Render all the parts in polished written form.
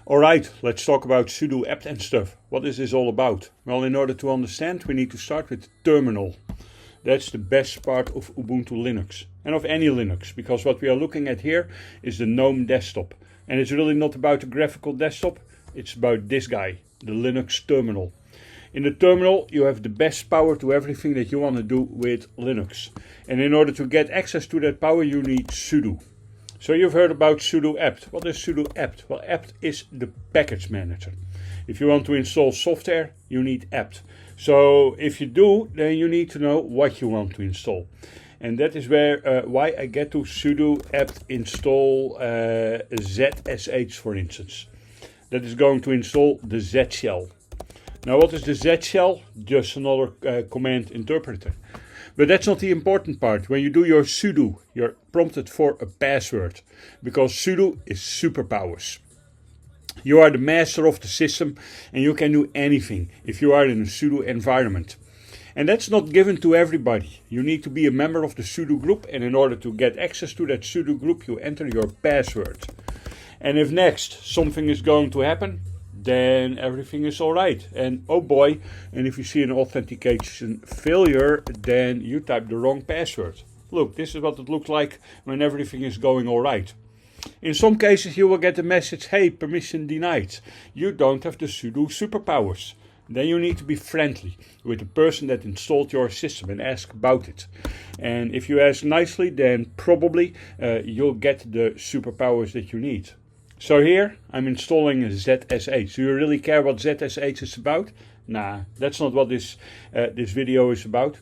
Alright, let's talk about sudo-apt and stuff. What is this all about? Well, in order to understand, we need to start with the terminal. That's the best part of Ubuntu Linux and of any Linux, because what we are looking at here is the GNOME desktop. And it's really not about the graphical desktop, it's about this guy, the Linux terminal. In the terminal, you have the best power to everything that you want to do with Linux. And in order to get access to that power, you need sudo. So you've heard about sudo-apt. What is sudo-apt? Well, apt is the package manager. If you want to install software, you need apt. So if you do, then you need to know what you want to install. And that is why I get to sudo-apt install ZSH, for instance. That is going to install the Z shell. Now, what is the Z shell? Just another command interpreter. But that's not the important part. When you do your sudo, you're prompted for a password, because sudo is superpowers. You are the master of the system and you can do anything if you are in a sudo environment. And that's not given to everybody. You need to be a member of the sudo group, and in order to get access to that sudo group, you enter your password. And if next something is going to happen, then everything is alright. And oh boy, and if you see an authentication failure, then you type the wrong password. Look, this is what it looks like when everything is going alright. In some cases you will get the message, hey, permission denied. You don't have the sudo superpowers. Then you need to be friendly with the person that installed your system and ask about it. And if you ask nicely, then probably you'll get the superpowers that you need. So here I'm installing ZSH. Do you really care what ZSH is about? Nah, that's not what this video is about.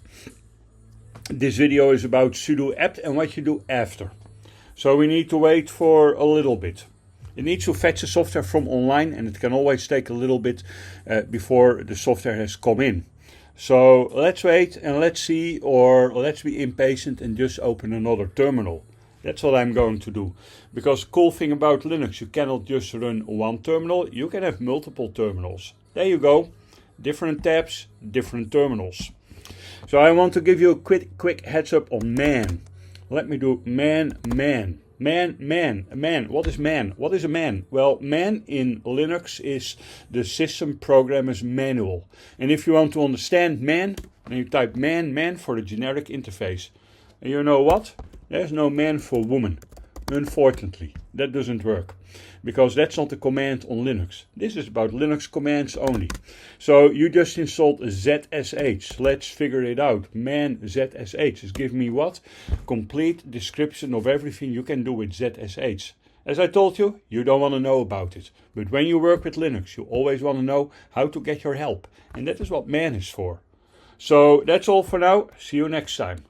This video is about sudo-apt and what you do after. So we need to wait for a little bit. It needs to fetch the software from online, and it can always take a little bit before the software has come in. So let's wait and let's see, or let's be impatient and just open another terminal. That's what I'm going to do. Because the cool thing about Linux, you cannot just run one terminal, you can have multiple terminals. There you go. Different tabs, different terminals. So I want to give you a quick heads up on man. Let me do man. What is man? What is a man? Well, man in Linux is the system programmer's manual. And if you want to understand man, then you type man for the generic interface. And you know what? There's no man for woman. Unfortunately, that doesn't work, because that's not a command on Linux. This is about Linux commands only. So you just installed ZSH. Let's figure it out. Man ZSH is giving me what? Complete description of everything you can do with ZSH. As I told you, you don't want to know about it. But when you work with Linux, you always want to know how to get your help. And that is what man is for. So that's all for now. See you next time.